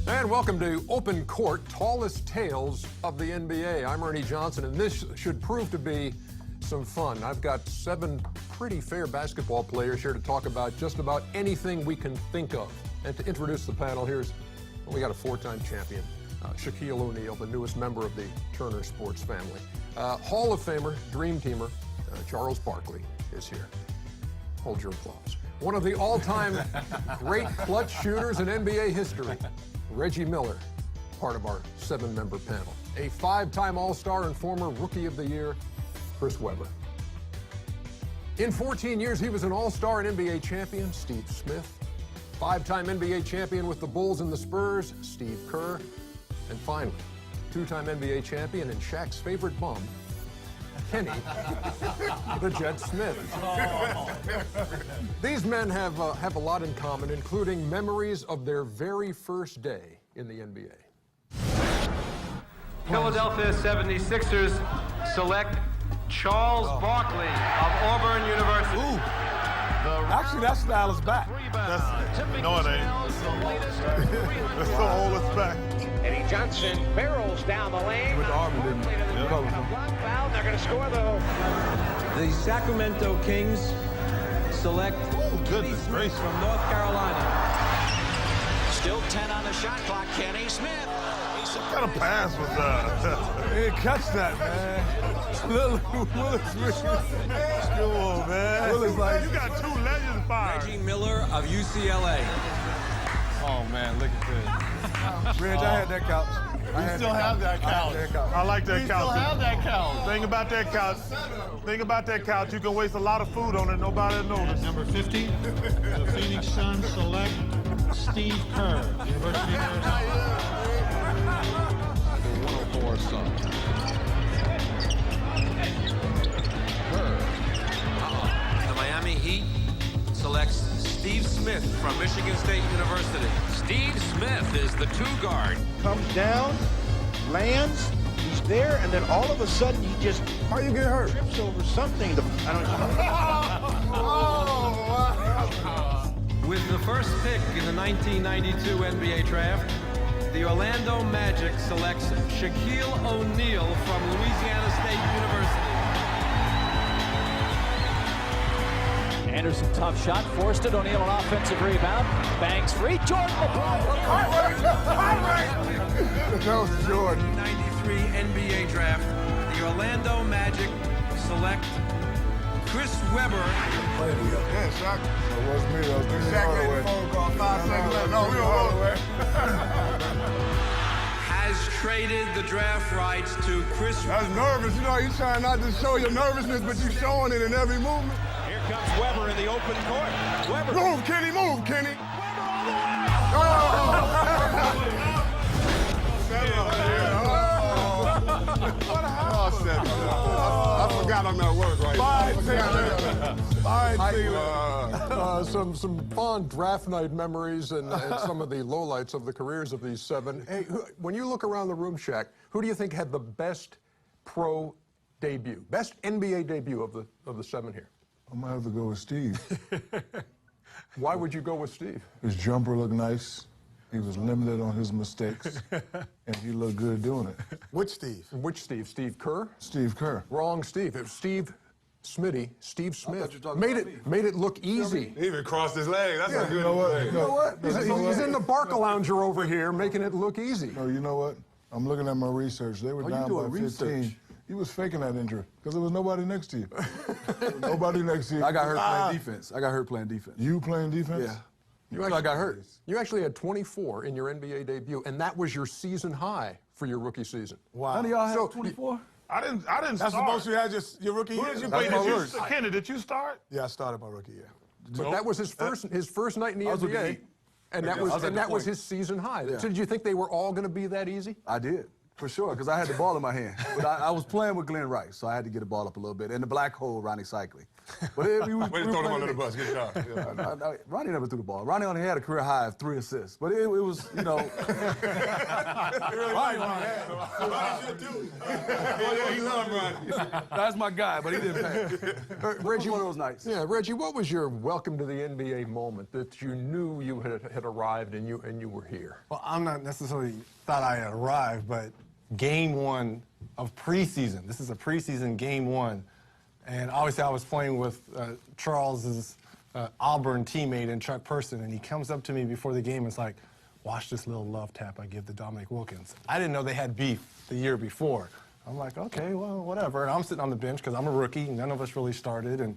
And welcome to Open Court, Tallest Tales of the NBA. I'm Ernie Johnson, and this should prove to be some fun. I've got 7 pretty fair basketball players here to talk about just about anything we can think of. And to introduce the panel, we got a 4-time champion, Shaquille O'Neal, the newest member of the Turner Sports family. Hall of Famer, Dream Teamer, Charles Barkley is here. Hold your applause. One of the all-time great clutch shooters in NBA history, Reggie Miller, part of our 7-member panel. A 5-time All-Star and former Rookie of the Year, Chris Webber. In 14 years, he was an All-Star and NBA champion, Steve Smith. 5-time NBA champion with the Bulls and the Spurs, Steve Kerr. And finally, 2-time NBA champion and Shaq's favorite bum, Kenny, the Jet Smith. These men have a lot in common, including memories of their very first day in the NBA. Philadelphia 76ers select Charles Barkley of Auburn University. Ooh. Actually, that style is back. No, it ain't. That's the oldest back. Eddie Johnson barrels down the lane. With the Auburn, didn't he? Foul. They're going to score, though. The Sacramento Kings select Goodness gracious. from North Carolina. Still 10 on the shot clock. Kenny Smith. What kind of pass was that? He didn't catch that, man. Willis, Come on, man. Willis like, You got 2 legends fired. Reggie Miller of UCLA. oh, man, look at this. Reg, I had that couch. I still have that couch. I like that couch. still have that couch. Thing about that couch, you can waste a lot of food on it, nobody will notice. Number 50, the Phoenix Suns select Steve Kerr, University of Arizona. The 104 Suns. Kerr. The Miami Heat selects Steve Smith from Michigan State University. Steve Smith is the 2-guard. Comes down, lands, he's there, and then all of a sudden he just How you get hurt? trips over something. I don't know. With the first pick in the 1992 NBA draft, the Orlando Magic selects Shaquille O'Neal from Louisiana State University. Anderson, tough shot, forced it. O'Neal, an offensive rebound. Bangs free. Jordan, the ball. That was Jordan. 1993 NBA draft, the Orlando Magic select Chris Webber. Yeah, Shaq. That wasn't me. That was Dennis Shaq made Hardaway. the phone call 5 seconds later. No, we don't Hardaway. Has traded the draft rights to Chris. That's nervous. You know, you trying not to show your nervousness, but you showing it in every movement. Here comes Webber in the open court. Webber. Move, Kenny, move, Kenny. I forgot I'm at work right Some fond draft night memories and some of the lowlights of the careers of these 7. Hey, when you look around the room, Shaq, who do you think had the best pro debut, best NBA debut of the 7 here? I'm gonna have to go with Steve. Why would you go with Steve? His jumper looked nice. He was limited on his mistakes, and he looked good doing it. Which Steve? Which Steve? Steve Kerr? Steve Kerr. Wrong Steve. It was Steve Smitty. Steve Smith made it look easy. He even crossed his leg. That's a good You know what? thing. You know what? He's in the Barca Lounger over here, making it look easy. No, you know what? I'm looking at my research. They were down by 15. He was faking that injury because there was nobody next to you. Nobody next to you. I got hurt playing defense. I got hurt playing defense. You playing defense? Yeah. I got hurt. You actually had 24 in your NBA debut, and that was your season high for your rookie season. Wow. None of y'all had So, 24? I didn't That's the start. most you had your rookie Who year? did you That's play? my worst. Kenny, did you start? Yeah, I started my rookie year. But that was his first night in the I was with the NBA, Heat. and that was his season high. Yeah. So did you think they were all going to be that easy? I did. For sure, because I had the ball in my hand. But I was playing with Glenn Rice, so I had to get the ball up a little bit. And the black hole, Ronnie Cycling. But Way to throw him under the bus. Good job. Yeah. Ronnie never threw the ball. Ronnie only had a career high of 3 assists. But it was, you know. Ronnie should too. He loved Ronnie. That's my guy, but he didn't pay. Reggie, one of those nights. Yeah, Reggie, what was your welcome to the NBA moment that you knew you had arrived and you were here? Well, I'm not necessarily thought I had arrived, but game 1 of preseason. This is a preseason game 1. And obviously I was playing with Charles's Auburn teammate and Chuck Person, and he comes up to me before the game and is like, watch this little love tap I give to Dominique Wilkins. I didn't know they had beef the year before. I'm like, okay, well, whatever. And I'm sitting on the bench because I'm a rookie. None of us really started. And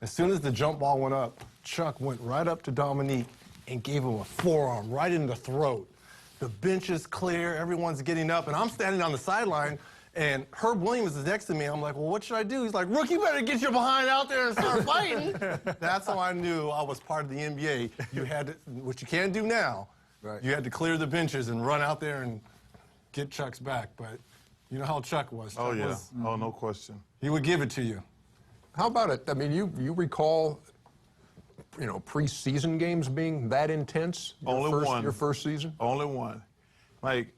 as soon as the jump ball went up, Chuck went right up to Dominique and gave him a forearm right in the throat. The bench is clear, everyone's getting up, and I'm standing on the sideline, and Herb Williams is next to me. I'm like, well, what should I do? He's like, Rookie, better get your behind out there and start fighting. That's how I knew I was part of the NBA. You had to, what you can't do now, right. You had to clear the benches and run out there and get Chuck's back. But you know how Chuck was. Chuck was, no question. He would give it to you. How about it? I mean, you recall, you know, preseason games being that intense? Your first season? Only one. Like,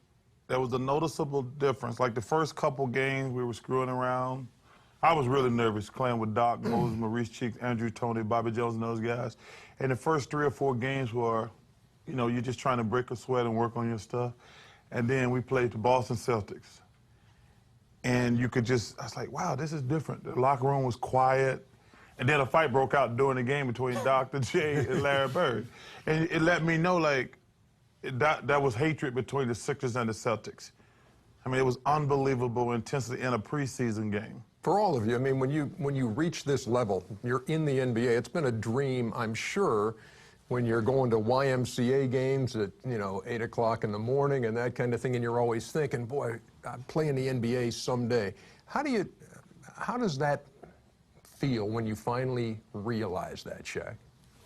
there was a noticeable difference. Like, the first couple games, we were screwing around. I was really nervous playing with Doc, Moses, Maurice Cheeks, Andrew Toney, Bobby Jones, and those guys. And the first 3 or 4 games were, you know, you're just trying to break a sweat and work on your stuff. And then we played the Boston Celtics. And you could just, I was like, wow, this is different. The locker room was quiet. And then a fight broke out during the game between Dr. J and Larry Bird. And it let me know, like, that was hatred between the Sixers and the Celtics. I mean, it was unbelievable intensity in a preseason game. For all of you, I mean, when you reach this level, you're in the NBA. It's been a dream, I'm sure, when you're going to YMCA games at, you know, 8 o'clock in the morning and that kind of thing, and you're always thinking, boy, I'm playing the NBA someday. How does that feel when you finally realize that, Shaq?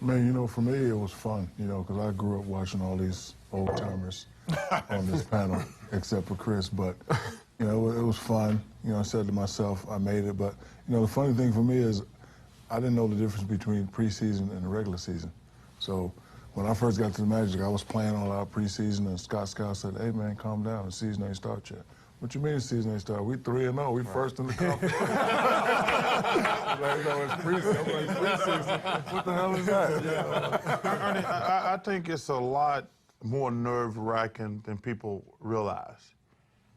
Man, you know, for me, it was fun, you know, because I grew up watching all these old-timers on this panel, except for Chris. But, you know, it was fun. You know, I said to myself, I made it. But, you know, the funny thing for me is I didn't know the difference between preseason and the regular season. So when I first got to the Magic, I was playing all out preseason, and Scott said, hey, man, calm down. The season ain't started yet. What you mean the season ain't started? We 3-0. We first in the conference. Like, no, it's preseason. I'm like, preseason? What the hell is that? Yeah. Ernie, I think it's a lot more nerve-wracking than people realize.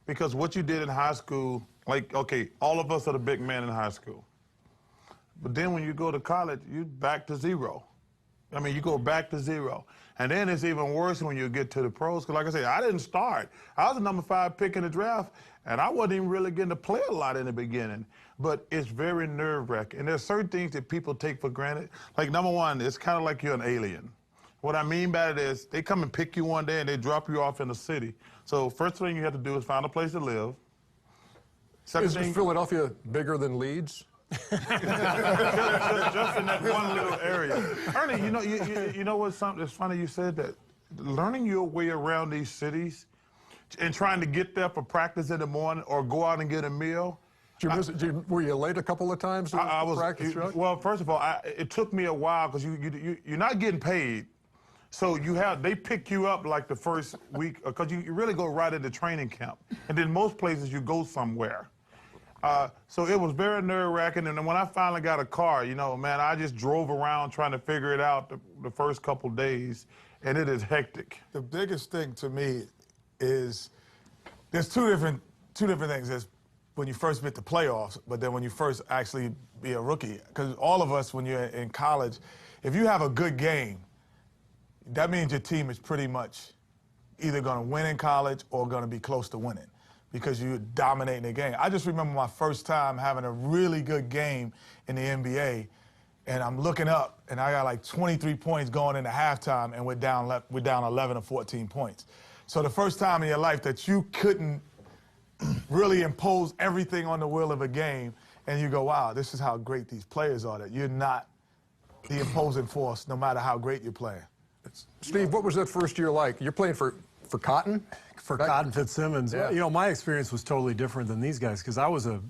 Because what you did in high school, like, okay, all of us are the big men in high school. But then when you go to college, you're back to zero. I mean, you go back to zero. And then it's even worse when you get to the pros. Because like I said, I didn't start. I was the number 5 pick in the draft, and I wasn't even really getting to play a lot in the beginning. But it's very nerve-wracking. And there's certain things that people take for granted. Like, number one, it's kind of like you're an alien. What I mean by it is they come and pick you one day and they drop you off in the city. So first thing you have to do is find a place to live. Is Philadelphia bigger than Leeds? just in that one little area. Ernie, you know what's something that's funny? You said that learning your way around these cities and trying to get there for practice in the morning or go out and get a meal. Were you late a couple of times to practice? Well, first of all, it took me a while because you're not getting paid. So they pick you up like the first week because you really go right into training camp. And then most places you go somewhere. So it was very nerve-wracking, and then when I finally got a car, you know, man, I just drove around trying to figure it out the first couple days, and it is hectic. The biggest thing to me is there's two different things. There's when you first hit the playoffs, but then when you first actually be a rookie. Because all of us, when you're in college, if you have a good game, that means your team is pretty much either going to win in college or going to be close to winning, because you're dominating the game. I just remember my first time having a really good game in the NBA, and I'm looking up, and I got like 23 points going into halftime, and we're down 11 or 14 points. So the first time in your life that you couldn't really impose everything on the will of a game, and you go, wow, this is how great these players are, that you're not the imposing force no matter how great you're playing. Steve, what was that first year like? You're playing for For Cotton? For Cotton Fitzsimmons. Yeah. You know, my experience was totally different than these guys because I was a,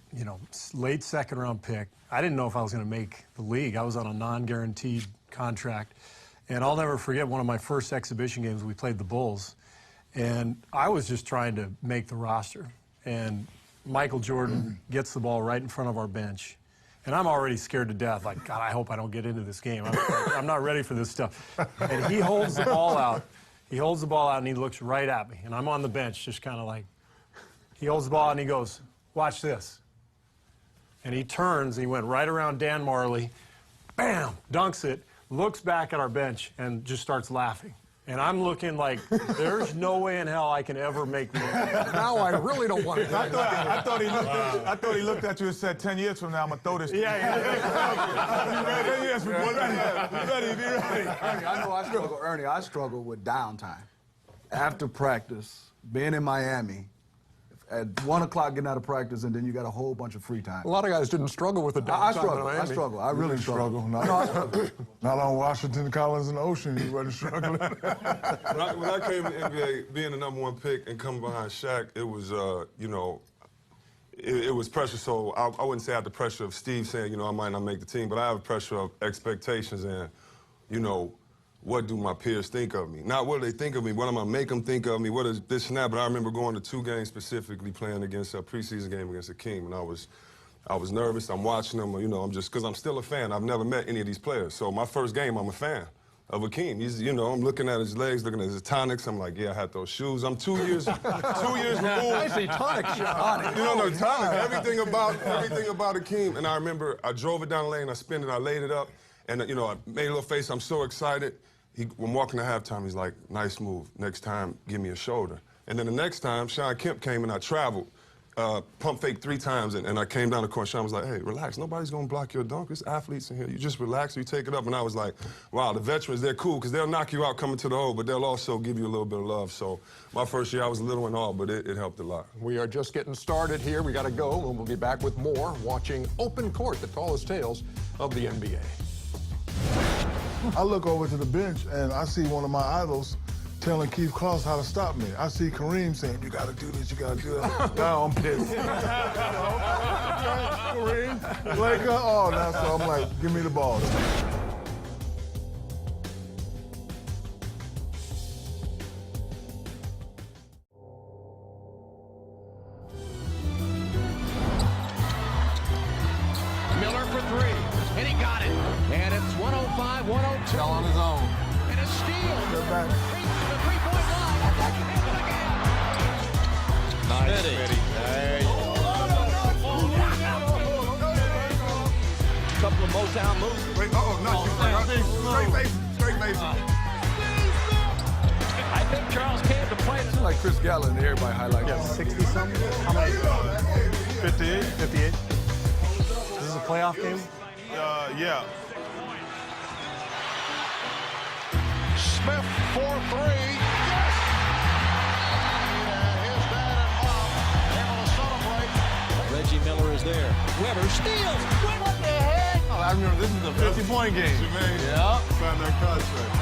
late second-round pick. I didn't know if I was going to make the league. I was on a non-guaranteed contract. And I'll never forget one of my first exhibition games, we played the Bulls. And I was just trying to make the roster. And Michael Jordan gets the ball right in front of our bench. And I'm already scared to death. Like, God, I hope I don't get into this game. I'm not ready for this stuff. And he holds the ball out. He holds the ball out, and he looks right at me. And I'm on the bench just kind of like, he holds the ball, and he goes, watch this. And he turns, and he went right around Dan Marley, bam, dunks it, looks back at our bench, and just starts laughing. And I'm looking like, there's no way in hell I can ever make this. Now I really don't want to. I thought he looked at you and said, 10 years from now, I'm going to throw this to you. Yeah. Be ready. I know I struggle, Ernie, I struggle with downtime. After practice, being in Miami, at 1 o'clock getting out of practice, and then you got a whole bunch of free time. A lot of guys didn't struggle with the downtime. I struggle. I really struggle. Not on Washington, Collins, and Ocean, you wasn't struggling. When I came to the NBA, being the #1 pick and coming behind Shaq, it was, it was pressure. So I wouldn't say I had the pressure of Steve saying, I might not make the team, but I have pressure of expectations and, what do my peers think of me? Not what do they think of me, what am I make them think of me, what is this and that. But I remember going to 2 games specifically, playing against a preseason game against Akeem, and I was nervous. I'm watching them, I'm just, because I'm still a fan. I've never met any of these players. So my first game, I'm a fan of Akeem. He's, I'm looking at his legs, looking at his tonics. I'm like, yeah, I had those shoes. I'm 2 years, 2 years removed. I see tonic shot. No, tonic. Everything about Akeem. And I remember I drove it down the lane, I spun it, I laid it up, and I made a little face. I'm so excited. When walking to halftime, he's like, nice move. Next time, give me a shoulder. And then the next time, Sean Kemp came and I traveled, pump fake 3 times, and I came down the court. Sean was like, hey, relax. Nobody's going to block your dunk. There's athletes in here. You just relax, you take it up. And I was like, wow, the veterans, they're cool because they'll knock you out coming to the hole, but they'll also give you a little bit of love. So my first year, I was a little and all, but it helped a lot. We are just getting started here. We got to go, and we'll be back with more watching Open Court, the tallest tales of the NBA. I look over to the bench, and I see one of my idols telling Keith Klaus how to stop me. I see Kareem saying, you got to do this, you got to do that. Now I'm pissed. Kareem, Laker, so I'm like, give me the ball. Miller for 3, and he got it. And it's 105-102. Fell on his own. And a steal. They're back. Reaches the three-point line. And Nice, Smitty. Smitty. There you go. Couple of Motown moves. Wait, straight Mason. I think Charles came to play. Like Chris Gallen, everybody highlights. Yeah, 60-something? How many? 58. 58. This is a playoff game? Yeah. Smith for 3. Yes! And his dad and mom able to celebrate. Reggie Miller is there. Weber steals. What the heck? I remember this is a 50-point game. Yeah. Sign that contract.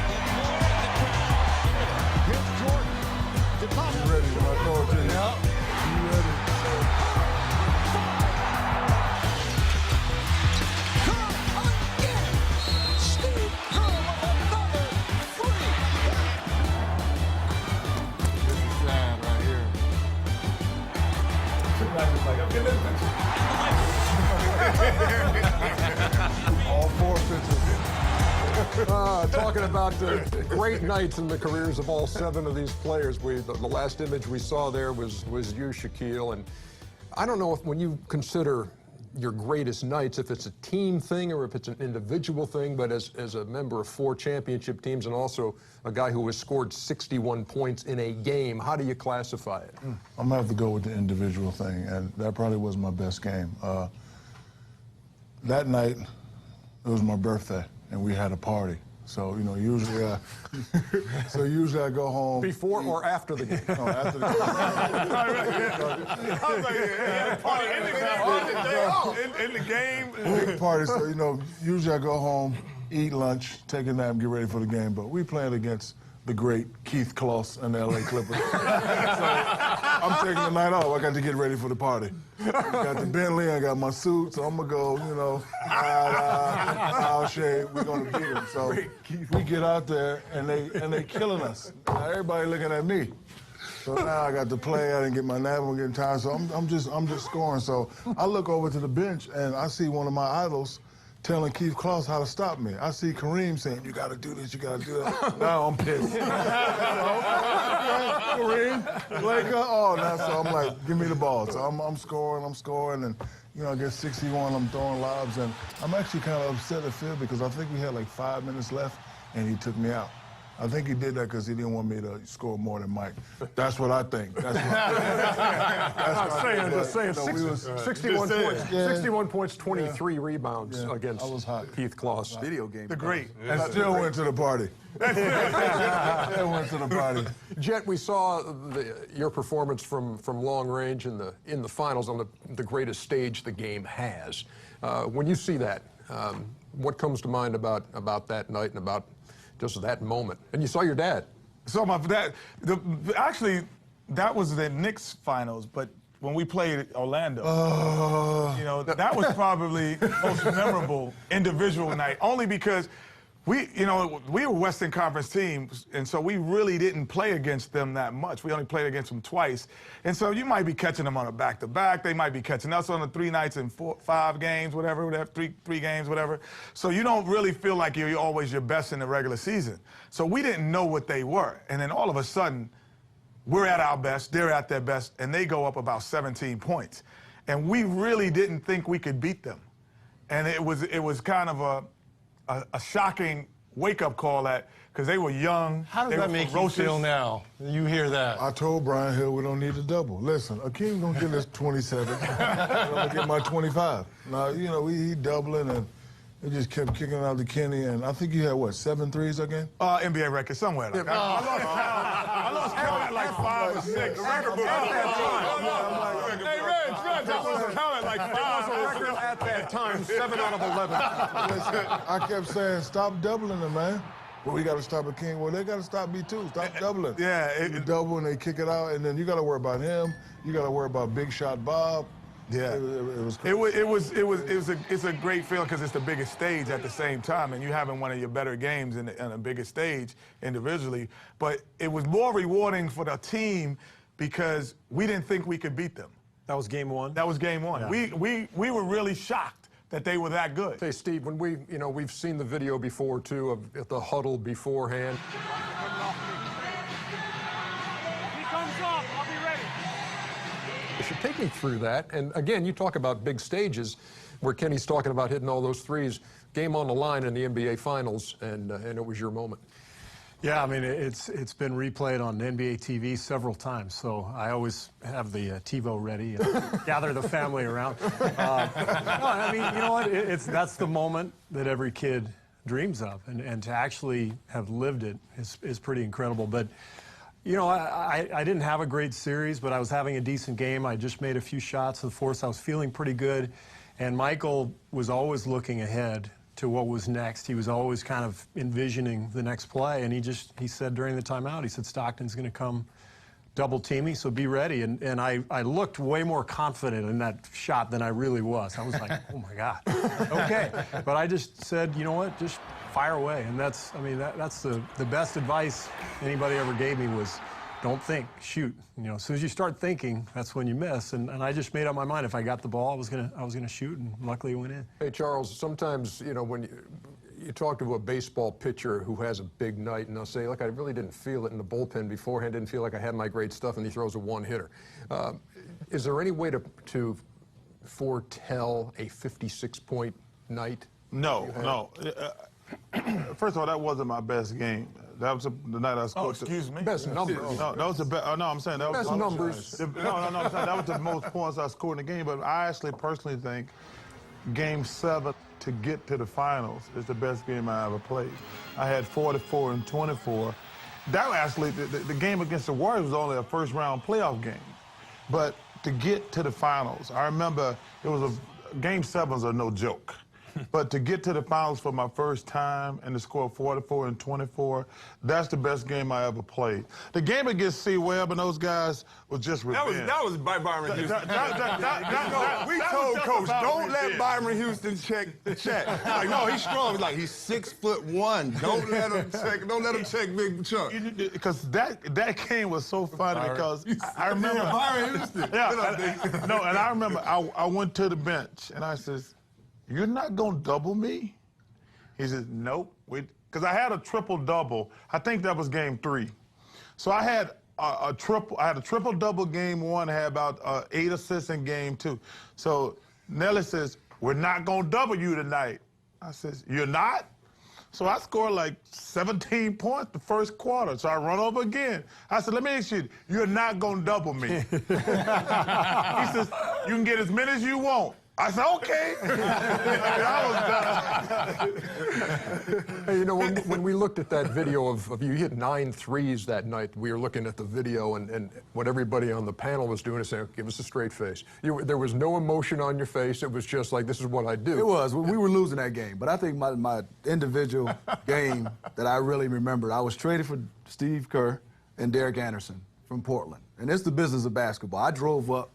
Here's Jordan. You ready when I throw it to you? Yeah. You ready? All 4 pitches. Talking about great nights in the careers of all 7 of these players. The last image we saw there was you, Shaquille. And I don't know if when you consider your greatest nights, if it's a team thing or if it's an individual thing, but as a member of 4 championship teams and also a guy who has scored 61 points in a game, how do you classify it? I'm gonna have to go with the individual thing, and that probably was my best game. That night, it was my birthday, and we had a party. So, usually I go home. Before or after the game? No, after the game. I was like, yeah, party in the game. Big party, so, usually I go home, eat lunch, take a nap, get ready for the game. But we playing against the great Keith Kloss and the L.A. Clippers. So I'm taking the night off. I got to get ready for the party. I got the Bentley, I got my suit, so I'm going to go, you know, I'll shave. We're going to beat them. So we get out there, and they killing us. Now, everybody looking at me. So now I got to play. I didn't get my nap. I'm getting tired. So I'm just scoring. So I look over to the bench, and I see one of my idols telling Keith Kloss how to stop me. I see Kareem saying, "You got to do this, you got to do that." Now I'm pissed. Kareem, Laker, now so I'm like, give me the ball. So I'm scoring, and you know, I get 61. I'm throwing lobs, and I'm actually kind of upset at Phil because I think we had like 5 minutes left, and he took me out. I think he did that because he didn't want me to score more than Mike. That's what I think. That's what just saying. 61 points. 61 points, 23 rebounds against Keith Kloss. Video game. The great. And still went to the party. Still went to the party. Jet, we saw your performance from long range in the finals on the greatest stage the game has. When you see that, what comes to mind about that night and about just that moment? And you saw your dad. So my dad, actually, that was the Knicks finals, but when we played Orlando, you know, that was probably the most memorable individual night, only because we were Western Conference teams, and so we really didn't play against them that much. We only played against them twice. And so you might be catching them on a back-to-back. They might be catching us on the 3 nights and 5 games, whatever, three games, whatever. So you don't really feel like you're always your best in the regular season. So we didn't know what they were. And then all of a sudden, we're at our best, they're at their best, and they go up about 17 points. And we really didn't think we could beat them. And it was kind of a shocking wake-up call because they were young. How does that make you feel now? You hear that? I told Brian Hill we don't need a double. Listen, Akeem gonna get us 27. I'm gonna get my 25. Now, you know, he doubling, and he just kept kicking out to Kenny, and I think you had, what, 7 threes again? NBA record, somewhere like that. I lost count at like 5 or 6. Hey, Reg, I lost count at like 5 or 6. At that time, 7 out of 11. Listen, I kept saying, stop doubling them, man. Well, we got to stop Akeem. Well, they got to stop me too. Stop doubling. Yeah. You double and they kick it out, and then you got to worry about him. You got to worry about Big Shot Bob. Yeah, it was crazy. It's a great feeling because it's the biggest stage at the same time, and you having one of your better games in a bigger stage individually. But it was more rewarding for the team because we didn't think we could beat them. That was game one? That was game one. Yeah. We were really shocked that they were that good. Hey, Steve, when we've seen the video before too of the huddle beforehand. He comes off. I'll be ready. You should take me through that. And again, you talk about big stages where Kenny's talking about hitting all those threes. Game on the line in the NBA Finals, and it was your moment. Yeah, I mean, it's been replayed on NBA TV several times, so I always have the TiVo ready and gather the family around. No, I mean, you know what? That's the moment that every kid dreams of, and to actually have lived it is pretty incredible. But you know, I didn't have a great series, but I was having a decent game. I just made a few shots in the fourth. I was feeling pretty good, and Michael was always looking ahead to what was next. He was always kind of envisioning the next play, and he said during the timeout, he said, Stockton's going to come double team me, so be ready. And I looked way more confident in that shot than I really was. I was like, oh my God, okay. But I just said, you know what, just fire away. And that's the best advice anybody ever gave me was, don't think, shoot. You know, as soon as you start thinking, that's when you miss. And I just made up my mind. If I got the ball, I was gonna shoot, and luckily it went in. Hey, Charles, sometimes, you know, when you talk to a baseball pitcher who has a big night, and they'll say, look, I really didn't feel it in the bullpen beforehand, didn't feel like I had my great stuff, and he throws a one-hitter. Is there any way to foretell a 56-point night? No. First of all, that wasn't my best game. That was the night I scored. Oh, excuse me. Best numbers. No, that was the best. No, I'm saying that was best numbers. I'm saying that was the most points I scored in the game. But I actually personally think Game 7 to get to the finals is the best game I ever played. I had 44 and 24. That actually, the game against the Warriors was only a first-round playoff game. But to get to the finals, I remember it was Game 7s are no joke. But to get to the finals for my first time and to score 44 and 24, that's the best game I ever played. The game against C. Webb and those guys was just revenge. That was by Byron Houston. We that told was Coach, justified don't what we let did. Byron Houston check the chat. Like, no, he's strong. He's like, he's 6'1". Don't let him check. Don't let him check Big Chuck. Because that game was so funny because I remember Byron Houston. and I remember I went to the bench and I says, "You're not gonna double me?" He says, "Nope." Because I had a triple double. I think that was game 3. So I had a triple double game 1. I had about 8 assists in game 2. So Nelly says, "We're not gonna double you tonight." I says, "You're not?" So I scored like 17 points the first quarter. So I run over again. I said, "Let me ask you, you're not going to double me." He says, "You can get as many as you want." I said, "Okay." I was done. Hey, you know, when we looked at that video of you hit 9 threes that night, we were looking at the video, and what everybody on the panel was doing is saying, "Give us a straight face." There was no emotion on your face. It was just like, this is what I do. It was. We were losing that game. But I think my individual game that I really remember, I was traded for Steve Kerr and Derek Anderson from Portland. And it's the business of basketball. I drove up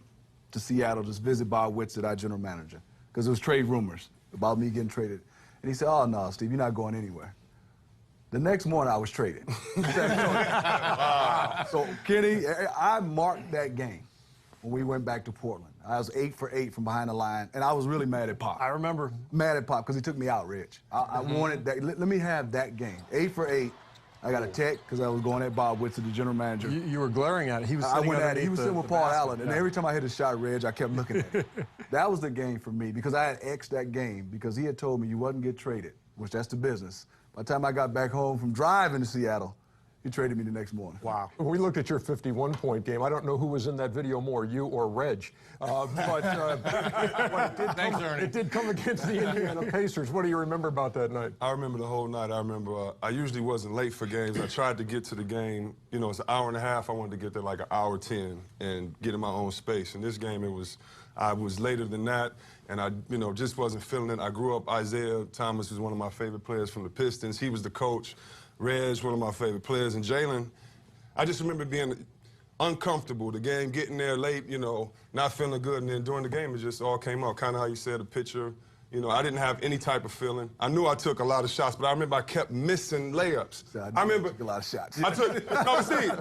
to Seattle to visit Bob Whitsitt, our general manager, because there was trade rumors about me getting traded. And he said, "Oh, no, Steve, you're not going anywhere." The next morning, I was traded. So, Kenny, I marked that game when we went back to Portland. I was 8 for 8 from behind the line, and I was really mad at Pop. I remember. Mad at Pop because he took me out, Rich. I wanted that. Let me have that game. 8 for 8. I got a text because I was going at Bob Whitsitt, the general manager. You were glaring at it. He was I sitting went at it. He underneath was sitting with the Paul basket. Allen, and every time I hit a shot, Reg, I kept looking at it. That was the game for me because I had X'd that game because he had told me you wasn't get traded, which that's the business. By the time I got back home from driving to Seattle, he traded me the next morning. Wow. When we looked at your 51-point game, I don't know who was in that video more, you or Reg. It did come against the Indiana Pacers. What do you remember about that night? I remember the whole night. I remember I usually wasn't late for games. I tried to get to the game. You know, it's an hour and a half. I wanted to get there like an hour 10 and get in my own space. In this game, I was later than that, and I, just wasn't feeling it. I grew up, Isaiah Thomas was one of my favorite players from the Pistons. He was the coach. Reg, one of my favorite players, and Jalen, I just remember being uncomfortable, the game, getting there late, not feeling good, and then during the game, it just all came out, kind of how you said, the picture. I didn't have any type of feeling. I knew I took a lot of shots, but I remember I kept missing layups. I remember took a lot of shots.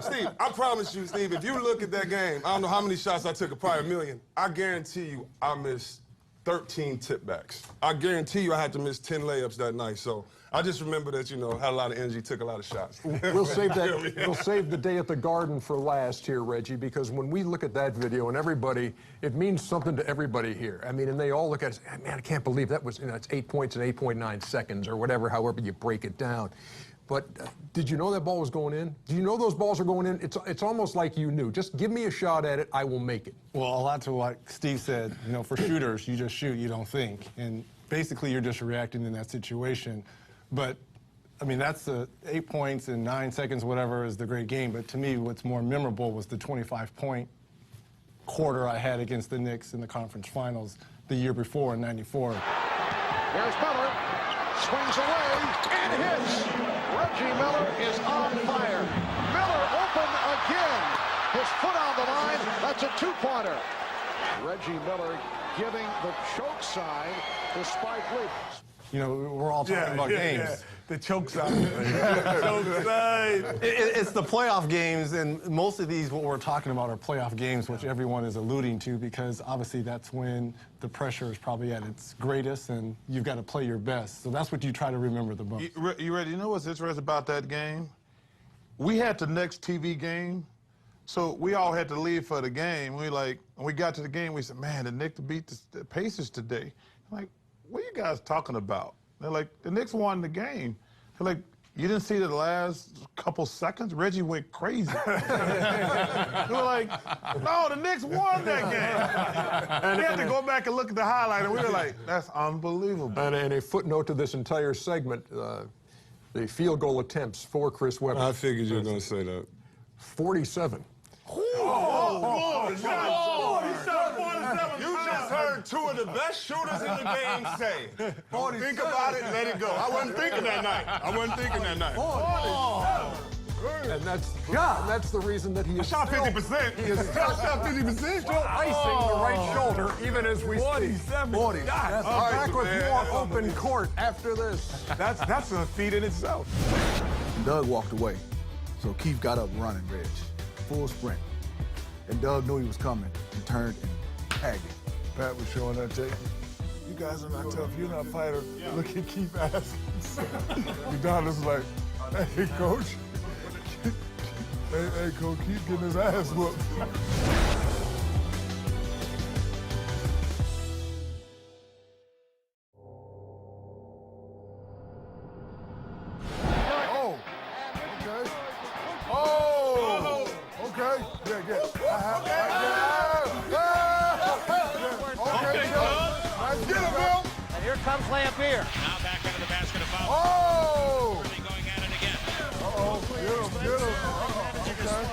Steve, I promise you, Steve, if you look at that game, I don't know how many shots I took, probably 1 million. I guarantee you I missed 13 tip-backs. I guarantee you I had to miss 10 layups that night, so I just remember that, had a lot of energy, took a lot of shots. We'll save that. We'll save the day at the Garden for last here, Reggie, because when we look at that video and everybody, it means something to everybody here. I mean, and they all look at it and say, man, I can't believe that was, it's 8 points in 8.9 seconds or whatever, however you break it down. But did you know that ball was going in? Do you know those balls are going in? It's almost like you knew. Just give me a shot at it, I will make it. Well, a lot to what Steve said. For shooters, you just shoot, you don't think. And basically, you're just reacting in that situation. But, I mean, that's the 8 points in 9 seconds, whatever, is the great game. But to me, what's more memorable was the 25-point quarter I had against the Knicks in the conference finals the year before in '94. There's Miller, swings away, and hits. Reggie Miller is on fire. Miller open again. His foot on the line. That's a two-pointer. Reggie Miller giving the choke sign to Spike Lee. We're all talking about games. Yeah. The choke sign. Choke sign. It's the playoff games, and most of these, what we're talking about, are playoff games, which everyone is alluding to, because obviously that's when the pressure is probably at its greatest, and you've got to play your best. So that's what you try to remember the most. You ready? You know what's interesting about that game? We had the next TV game, so we all had to leave for the game. When we got to the game, we said, man, the Knicks beat the Pacers today. I'm like, what are you guys talking about? They're like, the Knicks won the game. They're like, you didn't see the last couple seconds? Reggie went crazy. They were like, no, the Knicks won that game. We had to go back and look at the highlight, and we were like, that's unbelievable. And a footnote to this entire segment, the field goal attempts for Chris Webber. I figured you were going to say that. 47. You just heard heard two of the best shooters in the game say, don't think about it, let it go. I wasn't thinking that night. And that's the reason that he is shot 50%. He is still shot 50%. Still icing the right shoulder, even as we speak. 40. Back with more open court after this. That's a feat in itself. And Doug walked away, so Keith got up running, Reg. Full sprint. And Doug knew he was coming and turned and tagged him. Pat was showing that tape. You guys are not tough. You're not fighters. Look at Keith asking. Udonis like, hey, coach. Hey, coach, Keith getting his ass whooped. Comes Lampier. Now back into the basket of foul. Oh! Really going at it again. Uh-oh, get him.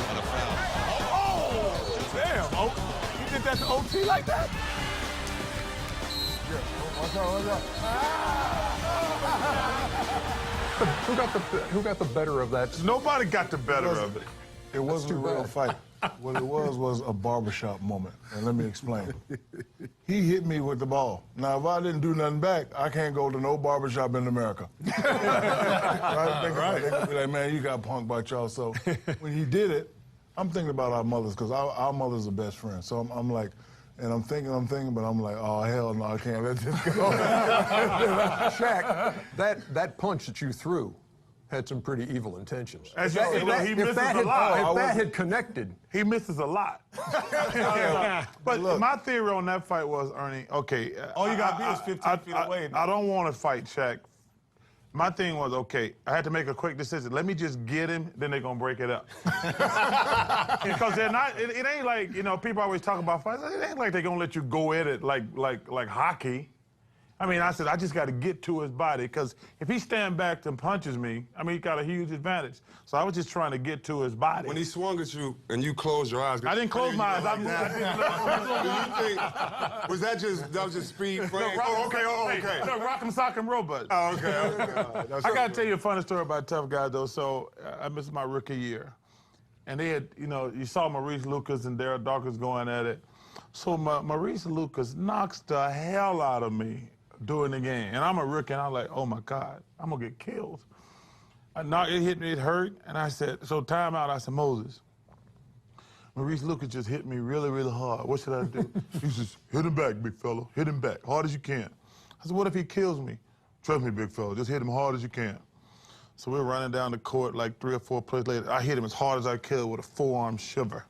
And a foul. Oh! Damn, you did that to OT like that? Yeah, watch out. Who got the better of that? Nobody got the better of it. It wasn't a real fight. What it was a barbershop moment, and let me explain. He hit me with the ball. Now, if I didn't do nothing back, I can't go to no barbershop in America. Right? They could be like, man, you got punked by y'all. So when he did it, I'm thinking about our mothers, because our mothers are best friends. So I'm like, and I'm thinking, but I'm like, oh, hell no, I can't let this go. Shaq, that punch that you threw had some pretty evil intentions. As you see, he misses a lot. If that had connected. He misses a lot. But look, my theory on that fight was, Ernie, okay. All you got to be is 15 feet away. I don't want to fight Shaq. My thing was, okay, I had to make a quick decision. Let me just get him, then they're going to break it up. Because they're not, it ain't like, you know, people always talk about fights. It ain't like they're going to let you go at it like hockey. I mean, I said, I just got to get to his body, because if he stand back and punches me, I mean, he got a huge advantage. So I was just trying to get to his body. When he swung at you and you closed your eyes. I didn't close my eyes. Was that just speed frame? Okay. No, Rock'em Sock'em Robot. Oh, okay. I got to tell you a funny story about Tough Guy, though. So I missed my rookie year. And they had, you know, you saw Maurice Lucas and Darryl Dawkins going at it. So Maurice Lucas knocks the hell out of me during the game. And I'm a rookie, and I'm like, oh, my God, I'm going to get killed. It hit me, it hurt, and I said, so timeout, I said, Moses, Maurice Lucas just hit me really, really hard. What should I do? He says, hit him back, big fella. Hit him back, hard as you can. I said, what if he kills me? Trust me, big fella, just hit him hard as you can. So we're running down the court like 3 or 4 plays later. I hit him as hard as I could with a forearm shiver.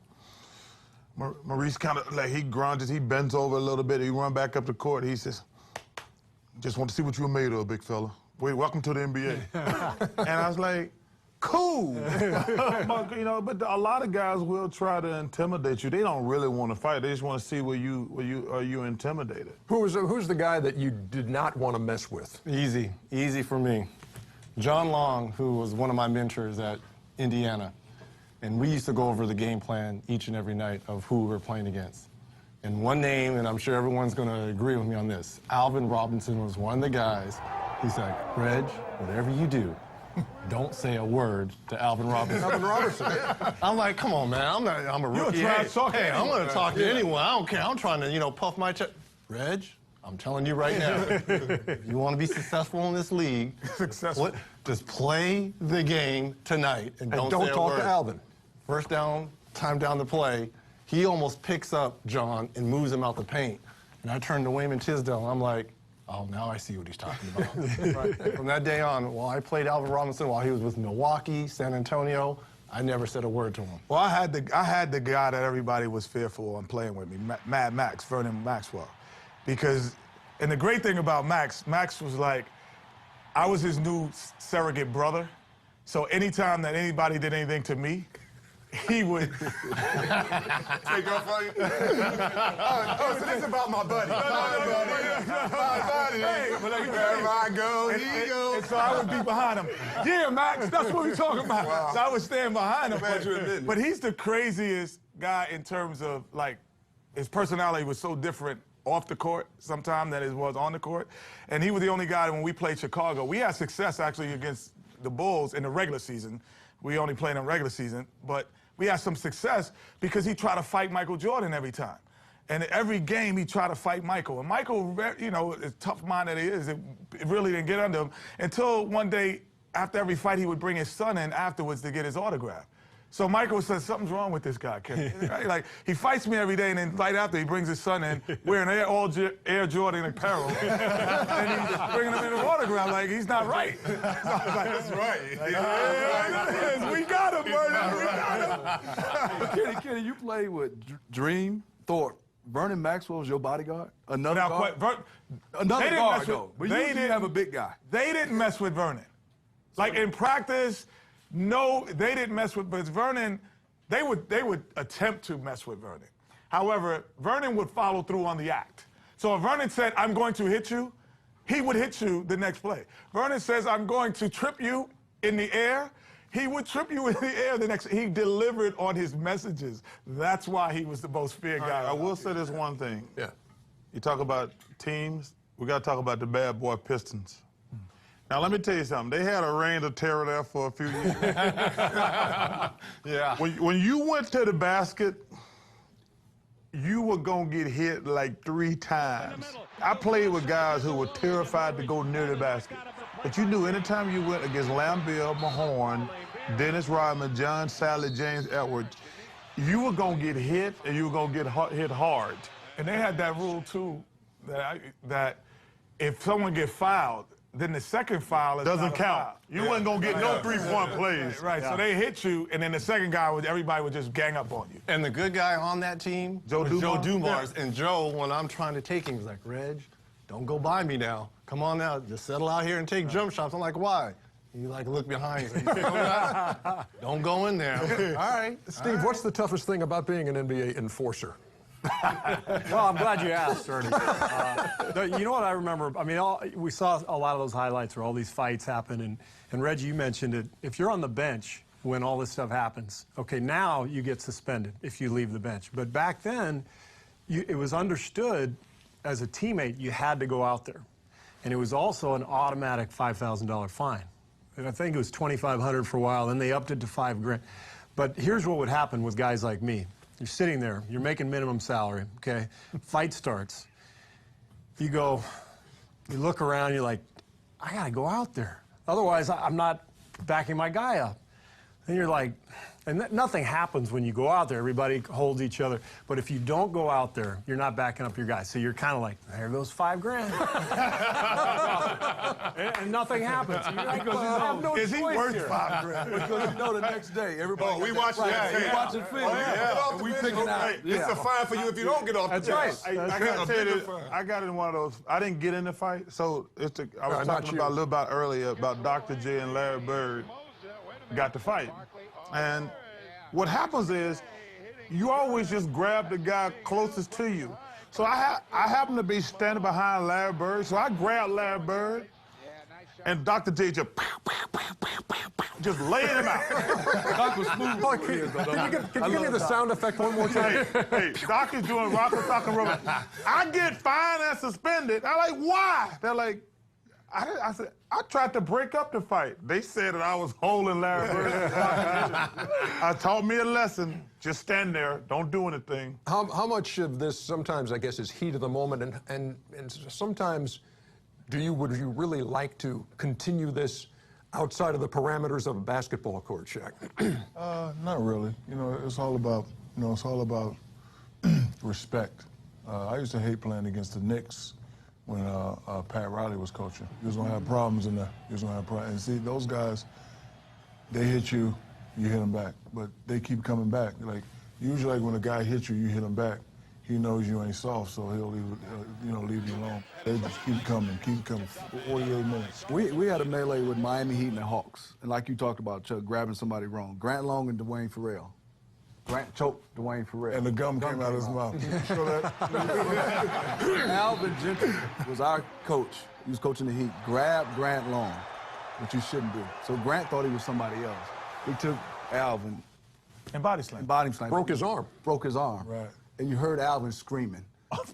Maurice kind of, like, he grunges, he bends over a little bit, he run back up the court, he says, just want to see what you were made of, big fella. Wait, welcome to the NBA. And I was like, cool. You know, but a lot of guys will try to intimidate you. They don't really want to fight. They just want to see are you intimidated. Who's the guy that you did not want to mess with? Easy for me. John Long, who was one of my mentors at Indiana. And we used to go over the game plan each and every night of who we were playing against. And one name, and I'm sure everyone's going to agree with me on this, Alvin Robinson was one of the guys. He's like, Reg, whatever you do, don't say a word to Alvin Robinson. Alvin Robinson, yeah. I'm like, come on, man, I'm a rookie. You're trash talking. Hey, I'm going to talk to anyone. I don't care. I'm trying to, you know, puff my chest. Reg, I'm telling you right now, if you want to be successful in this league, just play the game tonight and don't say a talk word. to Alvin. First down, time down the play. He almost picks up John and moves him out the paint. And I turn to Wayman Tisdale, and I'm like, oh, now I see what he's talking about. Right? From that day on, while I played Alvin Robinson, while he was with Milwaukee, San Antonio, I never said a word to him. Well, I had the guy that everybody was fearful on playing with me, Mad Max, Vernon Maxwell. Because, and the great thing about Max was like, I was his new surrogate brother. So anytime that anybody did anything to me, he would take off on you. So this is about my buddy. My buddy. Hey, but let me wherever I go, he goes. And so I would be behind him. Yeah, Max, that's what we're talking about. Wow. So I would stand behind him. Glad you admitted. But he's the craziest guy in terms of, like, his personality was so different off the court sometimes than it was on the court. And he was the only guy when we played Chicago. We had success actually against the Bulls in the regular season. We only played in regular season, but we had some success because he tried to fight Michael Jordan every time. And every game he tried to fight Michael. And Michael, you know, as tough mind that he is, it really didn't get under him until one day after every fight he would bring his son in afterwards to get his autograph. So Michael says, something's wrong with this guy, Kenny. Right? Like, he fights me every day, and then right after, he brings his son in wearing Air Jordan apparel. And he's bringing him in an autograph like he's not right. So I was like, that's right. Like, yeah, we got him, Vernon. We got him. Kenny, you played with Dream, Thorpe. Vernon Maxwell was your bodyguard? Another guard? Another guard, though. But you didn't have a big guy. They didn't mess with Vernon. Like, in practice, no, they didn't mess with, but Vernon, they would attempt to mess with Vernon. However, Vernon would follow through on the act. So if Vernon said, I'm going to hit you, he would hit you the next play. Vernon says, I'm going to trip you in the air, he would trip you in the air the next. He delivered on his messages. That's why he was the most feared guy. I will say this one thing. Yeah. You talk about teams, we got to talk about the bad boy Pistons. Now, let me tell you something. They had a reign of terror there for a few years. Yeah. When you went to the basket, you were going to get hit like 3 times. I played with guys who were terrified to go near the basket. But you knew anytime you went against Lambert, Mahorn, Dennis Rodman, John Sally, James Edwards, you were going to get hit and you were going to get hit hard. And they had that rule, too, that if someone get fouled, then the second foul doesn't count. You wasn't going to get no 3-point plays. Right, so they hit you, and then the second guy, everybody would just gang up on you. And the good guy on that team was Joe Dumars. Yeah. And Joe, when I'm trying to take him, he's like, Reg, don't go by me now. Come on now, just settle out here and take jump shots. I'm like, why? You like look behind you. Don't go in there. All right. Steve, what's the toughest thing about being an NBA enforcer? Well, I'm glad you asked, Ernie. You know what I remember? I mean, we saw a lot of those highlights where all these fights happen, and Reggie, you mentioned it. If you're on the bench when all this stuff happens, okay, now you get suspended if you leave the bench. But back then, it was understood as a teammate you had to go out there. And it was also an automatic $5,000 fine. And I think it was $2,500 for a while, then they upped it to $5 grand. But here's what would happen with guys like me. You're sitting there, you're making minimum salary, okay? Fight starts. You go, you look around, you're like, I gotta go out there. Otherwise, I'm not backing my guy up. And you're like, and nothing happens when you go out there. Everybody holds each other. But if you don't go out there, you're not backing up your guy. So you're kind of like, there goes $5 grand. and nothing happens. You're like, I have no is he worth here. $5 grand? Because you know the next day, everybody. We watching that. We watching film. And we picking out. It's a fine for you if you don't get off the bench. That's right. I got to tell you this, I got in one of those. I didn't get in the fight, so I was talking about a little bit earlier about Dr. J and Larry Bird got to fight. And what happens is you always just grab the guy closest to you. So I happen to be standing behind Larry Bird, so I grabbed Larry Bird, and Dr. J just laid him out. Doc was smooth. Can you give me the sound effect one more time? Hey, Doc is doing rock and sock and roll. I get fined and suspended. I'm like, why? They're like, I said, I tried to break up the fight. They said that I was holding Larry Bird. I taught me a lesson. Just stand there. Don't do anything. How much of this sometimes, I guess, is heat of the moment, and sometimes would you really like to continue this outside of the parameters of a basketball court, Shaq? Not really. You know, it's all about respect. I used to hate playing against the Knicks when Pat Riley was coaching. He was gonna have problems in there. He was gonna have problems. And see, those guys, they hit you, you hit them back. But they keep coming back. Like, usually like when a guy hits you, you hit him back. He knows you ain't soft, so he'll leave you alone. They just keep coming, 48 minutes. We had a melee with Miami Heat and the Hawks. And like you talked about, Chuck, grabbing somebody wrong. Grant Long and Dwayne Farrell. Grant choked Dwayne Farrell. And the gum came out of his mouth. Show that. Alvin Gentry was our coach. He was coaching the Heat. Grabbed Grant Long, which you shouldn't do. So Grant thought he was somebody else. He took Alvin and body slam. Body slam. Broke his arm. Broke his arm. Right. and you heard Alvin screaming.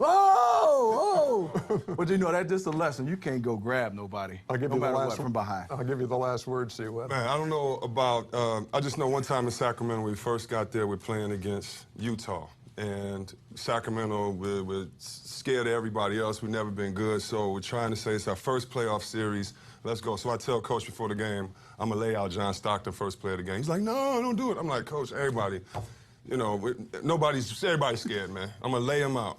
Oh, oh! But you know, that's just a lesson. You can't go grab nobody. I'll give no you the matter last what, from behind. I'll give you the last word, C. Webb. Man, I don't know about, I just know one time in Sacramento, when we first got there, we're playing against Utah. And Sacramento, we're scared of everybody else. We've never been good, so we're trying to say it's our first playoff series. Let's go. So I tell Coach before the game, I'm going to lay out John Stockton first play of the game. He's like, no, don't do it. I'm like, Coach, everybody, you know, everybody's scared, man. I'm going to lay him out.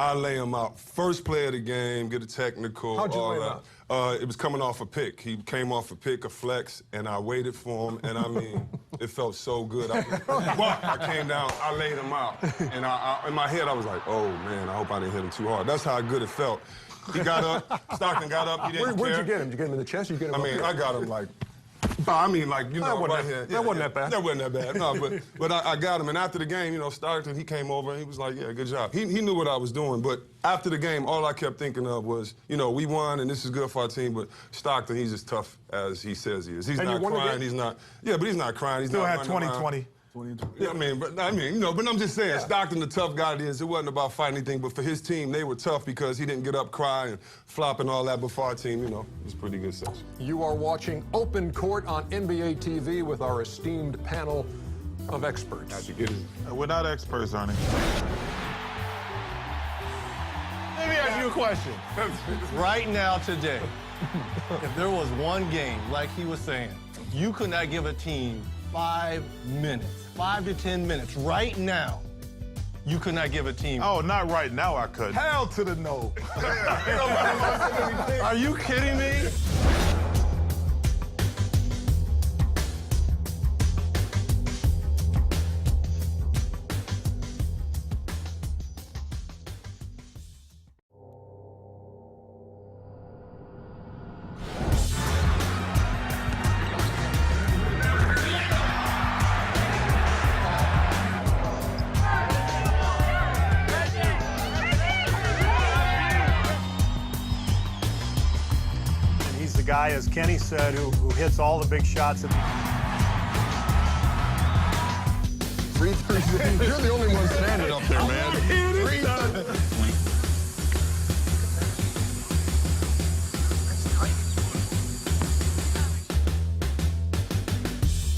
I lay him out. First play of the game, get a technical. How'd you all lay him that. It was coming off a pick. He came off a pick, a flex, and I waited for him, and I mean, it felt so good. I came down, I laid him out, and in my head, I was like, oh, man, I hope I didn't hit him too hard. That's how good it felt. He got up, Stockton got up, he didn't care. Where'd you get him? Did you get him in the chest or you get him up here? I got him like, I mean, like, you know, right here. That wasn't that bad. That wasn't that bad. No, but I got him. And after the game, you know, Stockton, he came over and he was like, yeah, good job. He knew what I was doing. But after the game, all I kept thinking of was, you know, we won and this is good for our team. But Stockton, he's as tough as he says he is. He's not crying. He's not. Yeah, but he's not crying. He's Still not had 20-20. Yeah, you know, but I'm just saying, Stockton, the tough guy it is. It wasn't about fighting anything, but for his team, they were tough because he didn't get up, cry, and flop and all that. But for our team, you know, it was a pretty good session. You are watching Open Court on NBA TV with our esteemed panel of experts. We're not experts, Ernie. Let me ask you a question. Right now, today, if there was one game, like he was saying, you could not give a team 5 minutes, 5 to 10 minutes, right now, you could not give a team. Oh, not right now, I couldn't. Hell to the no. Are you kidding me? Guy, as Kenny said, who hits all the big shots. You're the only one standing up there, man.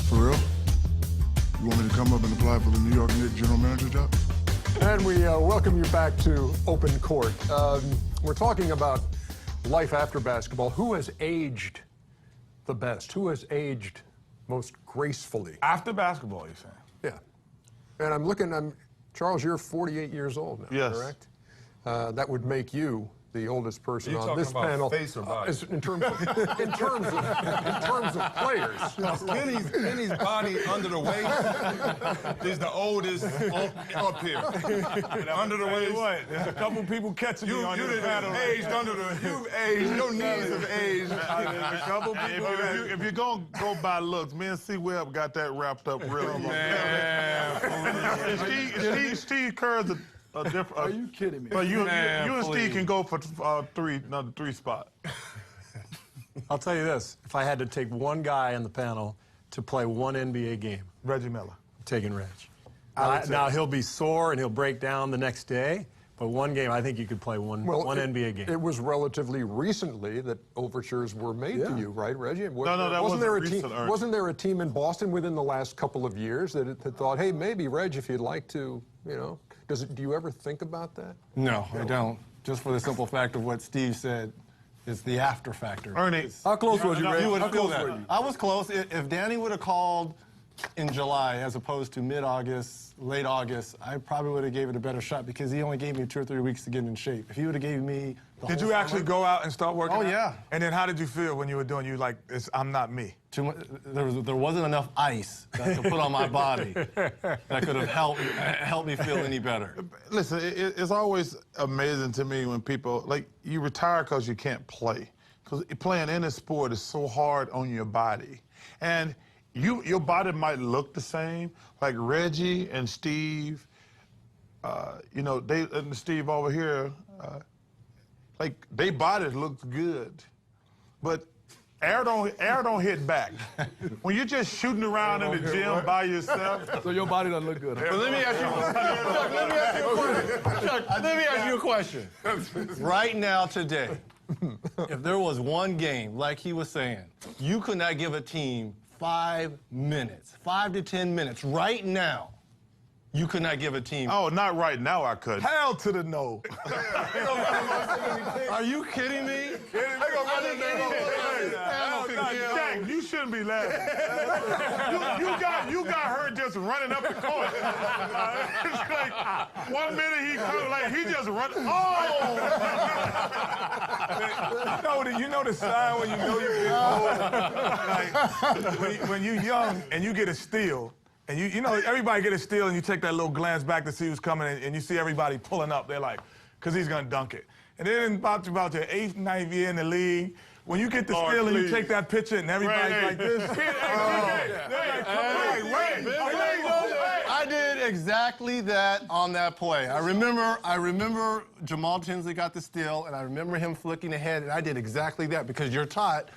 For real? You want me to come up and apply for the New York Knicks general manager job? And we welcome you back to Open Court. We're talking about life after basketball. Who has aged the best? Who has aged most gracefully? After basketball, you're saying? Yeah. And I'm looking, Charles, you're 48 years old now, yes. Correct? That would make you the oldest person on this about panel. face or body? In terms of players. Kenny's body under the waist is the oldest up here. Under the waist. What? There's a couple people catching me on this panel. You've aged. Your knees have aged. A couple people. If you're going to go by looks, me and C. Webb got that wrapped up really well. Steve Kerr's a different. Are you kidding me? But you and Steve can go for another three spot. I'll tell you this, if I had to take one guy on the panel to play one NBA game, Reggie Miller. I'm taking Reg. Now he'll be sore and he'll break down the next day, but one game, I think you could play one NBA game. It was relatively recently that overtures were made to you, right, Reggie? No, that wasn't recent. Wasn't there a team in Boston within the last couple of years that thought, hey, maybe, Reg, if you'd like to, you know, do you ever think about that? No, I don't. Just for the simple fact of what Steve said, it's the after factor. Ernie, how close was you, Reg? You would How feel close that. were you? I was close. If Danny would have called in July as opposed to mid-August, late August, I probably would have gave it a better shot because he only gave me 2 or 3 weeks to get in shape. If he would have gave me the Did whole you actually summer, go out and start working out? yeah. And then how did you feel when you were doing, I'm not me? There wasn't enough ice that I could put on my body that could have helped me feel any better. listen, it's always amazing to me when people, like, you retire because you can't play. Because playing any sport is so hard on your body. And your body might look the same, like Reggie and Steve, you know, and Steve over here, like, their bodies look good. But Air don't hit back. When you're just shooting around in the gym by yourself. So your body doesn't look good. But let me ask you a question. Right now, today, if there was one game, like he was saying, you could not give a team 5 minutes, 5 to 10 minutes, right now, you could not give a team. Oh, not right now, I could. Hell to the no. Are you kidding me? Jack, you shouldn't be laughing. you got her just running up the court. It's like 1 minute he comes, like he just run. Oh! You know the sign when you know you're old. Like when you're young and you get a steal. And you know, everybody get a steal and you take that little glance back to see who's coming and you see everybody pulling up. They're like, because he's going to dunk it. And then about your 8th, 9th year in the league, when you get the steal and you take that picture and everybody's like this. I did exactly that on that play. I remember Jamal Tinsley got the steal, and I remember him flicking ahead, and I did exactly that because you're taught,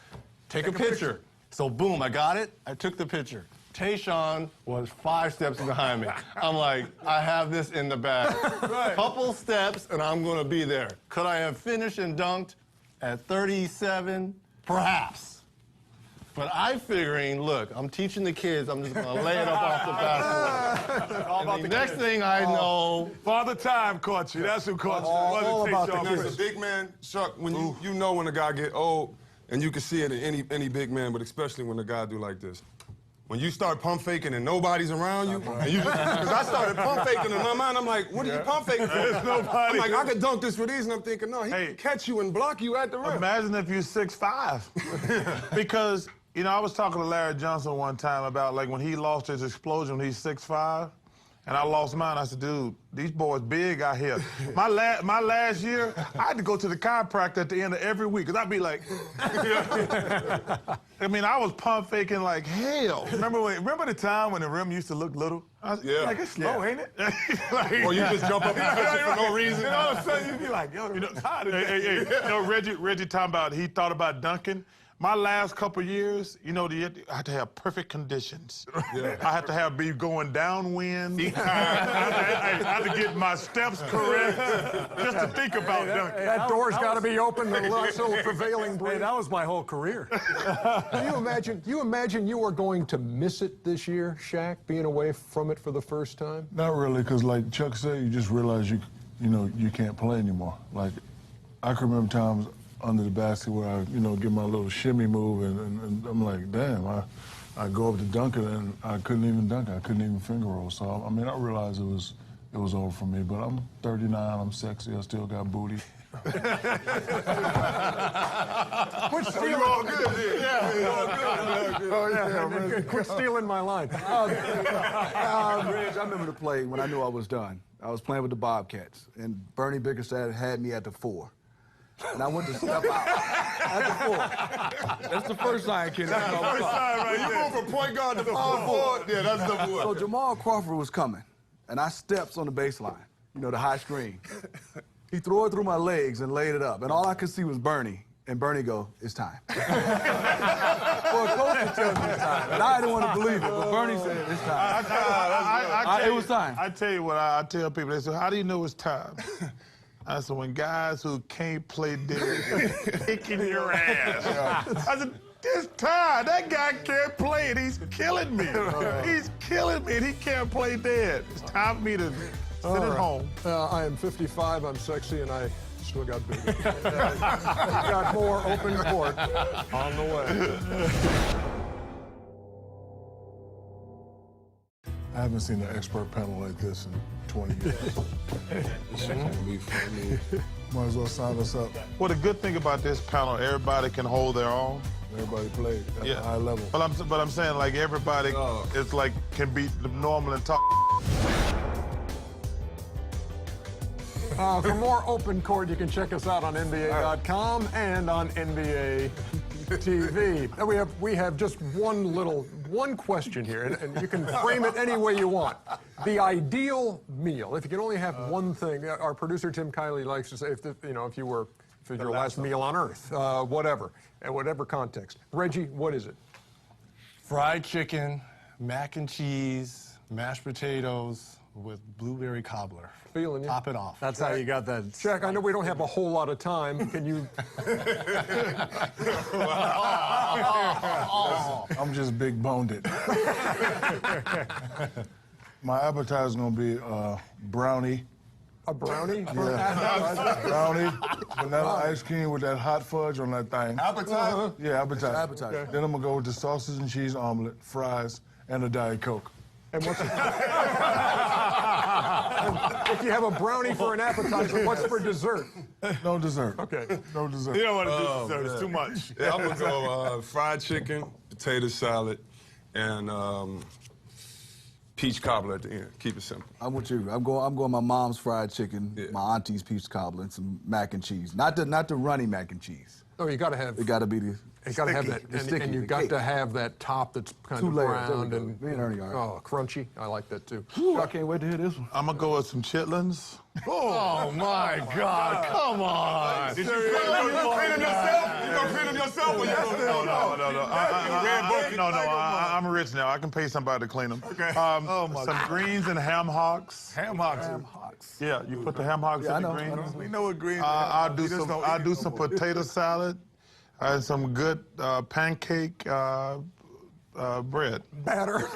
take a picture. So boom, I got it, I took the picture. Tayshaun was 5 steps behind me. I'm like, I have this in the bag. Couple steps, and I'm going to be there. Could I have finished and dunked at 37? Perhaps. But I'm figuring, look, I'm teaching the kids, I'm just going to lay it up off the basketball. And the next thing I know... Father Time caught you. That's who caught you. All about the kids. As a big man, Chuck, when you know when a guy get old, and you can see it in any big man, but especially when a guy do like this. When you start pump faking and nobody's around you, because I started pump faking in my mind, I'm like, what are you pump faking for? There's nobody. I'm like, I could dunk this for these, and I'm thinking, no, he can catch you and block you at the rim. Imagine if you're 6'5". Because, you know, I was talking to Larry Johnson one time about, like, when he lost his explosion, he's 6'5", and I lost mine. I said, dude, these boys big out here. My last year, I had to go to the chiropractor at the end of every week, because I'd be like, I mean, I was pump faking like hell. Remember the time when the rim used to look little? Like, it's slow, ain't it? Or you just jump up and catch it for no reason. And all of a sudden, you'd be like, yo, you know, Reggie talking about, he thought about dunking. My last couple years, you know, I had to have perfect conditions. I had to be going downwind. I had to get my steps correct just to think about dunking. That door's got to be open to the prevailing breeze. Hey, that was my whole career. Do you imagine you are going to miss it this year, Shaq, being away from it for the first time? Not really, because like Chuck said, you just realize you can't play anymore. Like, I can remember times under the basket where I, get my little shimmy move, and I'm like, damn, I go up to dunk it, and I couldn't even dunk it. I couldn't even finger roll. So, I mean, I realized it was over for me. But I'm 39, I'm sexy, I still got booty. Quit stealing. Quit stealing my line. Reg, I remember the play when I knew I was done. I was playing with the Bobcats, and Bernie Bickerstaff had me at the 4. And I went to step out at the 4. That's the first sign, kid. That's the first sign right there. You move from point guard to the forward. Yeah, that's the one. So Jamal Crawford was coming, and I steps on the baseline, the high screen. He threw it through my legs and laid it up, and all I could see was Bernie. And Bernie go, it's time. For a coach to tell me it's time. And I didn't want to believe it, but Bernie said it's time. It was time. I tell you what I tell people. They say, how do you know it's time? I said, when guys who can't play dead kicking your ass. I said, this time, that guy can't play and he's killing me. He's killing me and he can't play dead. It's time for me to sit at home. I am 55, I'm sexy, and I still got big. Got more open court on the way. I haven't seen an expert panel like this in 20 years. This is going to be funny. Might as well sign us up. Well, the good thing about this panel, everybody can hold their own. Everybody played at a high level. But I'm saying, like, everybody is like can be normal and talk. For more open court, you can check us out on NBA.com and on NBA TV. We have just one question here, and you can frame it any way you want. The ideal meal, if you can only have one thing. Our producer Tim Kiley likes to say, if you were If it's your last meal on earth, whatever, in whatever context. Reggie, what is it? Fried chicken, mac and cheese, mashed potatoes with blueberry cobbler. Feeling you. Top it off. That's how you got that. Jack, I know we don't have a whole lot of time. Can you? I'm just big boned it. My appetizer is going to be brownie. A brownie? Yeah. Brownie, vanilla ice cream with that hot fudge on that thing. Appetizer? Yeah, appetizer. Appetizer. Okay. Then I'm going to go with the sausage and cheese omelet, fries, and a Diet Coke. And what's if you have a brownie for an appetizer, what's for dessert? No dessert. Okay. No dessert. You don't want to do dessert. It's too much. Yeah, I'm gonna go fried chicken, potato salad, and peach cobbler at the end. Keep it simple. I'm with you. I'm going my mom's fried chicken, Yeah. my auntie's peach cobbler, and some mac and cheese. Not the runny mac and cheese. Oh, you got to have. It got to be the. You got to have sticky, that, the sticky, and you the got cake. to have that top that's kind Two of layers, there we round go. and Me and Ernie are. oh, crunchy. I like that too. Ooh, I can't wait to hear this one. I'm gonna go with some chitlins. Oh, my God. Come on. Did you feed him yourself? You gonna feed him yourself or you No. I'm rich now. I can pay somebody to clean them. Okay. Some greens and ham hocks. Ham hocks. Yeah, you put the ham hocks Yeah, in I the know. greens. We know what greens I'll do some potato salad and some good pancake bread. Batter. You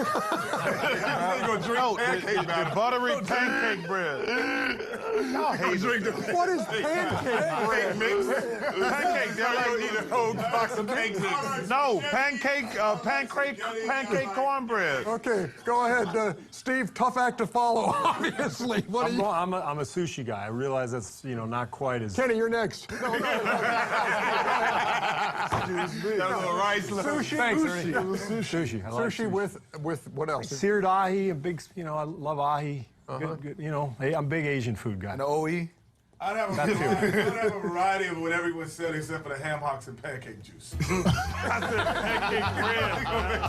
gonna drink pancake batter. The buttery pancake bread. Y'all hate Drink the What is pancake bread? mix. pancake. They're You like need a whole box of cake mix. no pancake cornbread. Okay, go ahead, Steve. Tough act to follow, obviously. What are you? I'm a sushi guy. I realize that's not quite as. Kenny, you're next. Sushi. Thanks, Ernie. Sushi. I like Sushi with what else? seared ahi. A big. I love ahi. Good. Hey, I'm a big Asian food guy. And the OE. I'd have a variety of what everyone said except for the ham hocks and pancake juice. Pancake bread.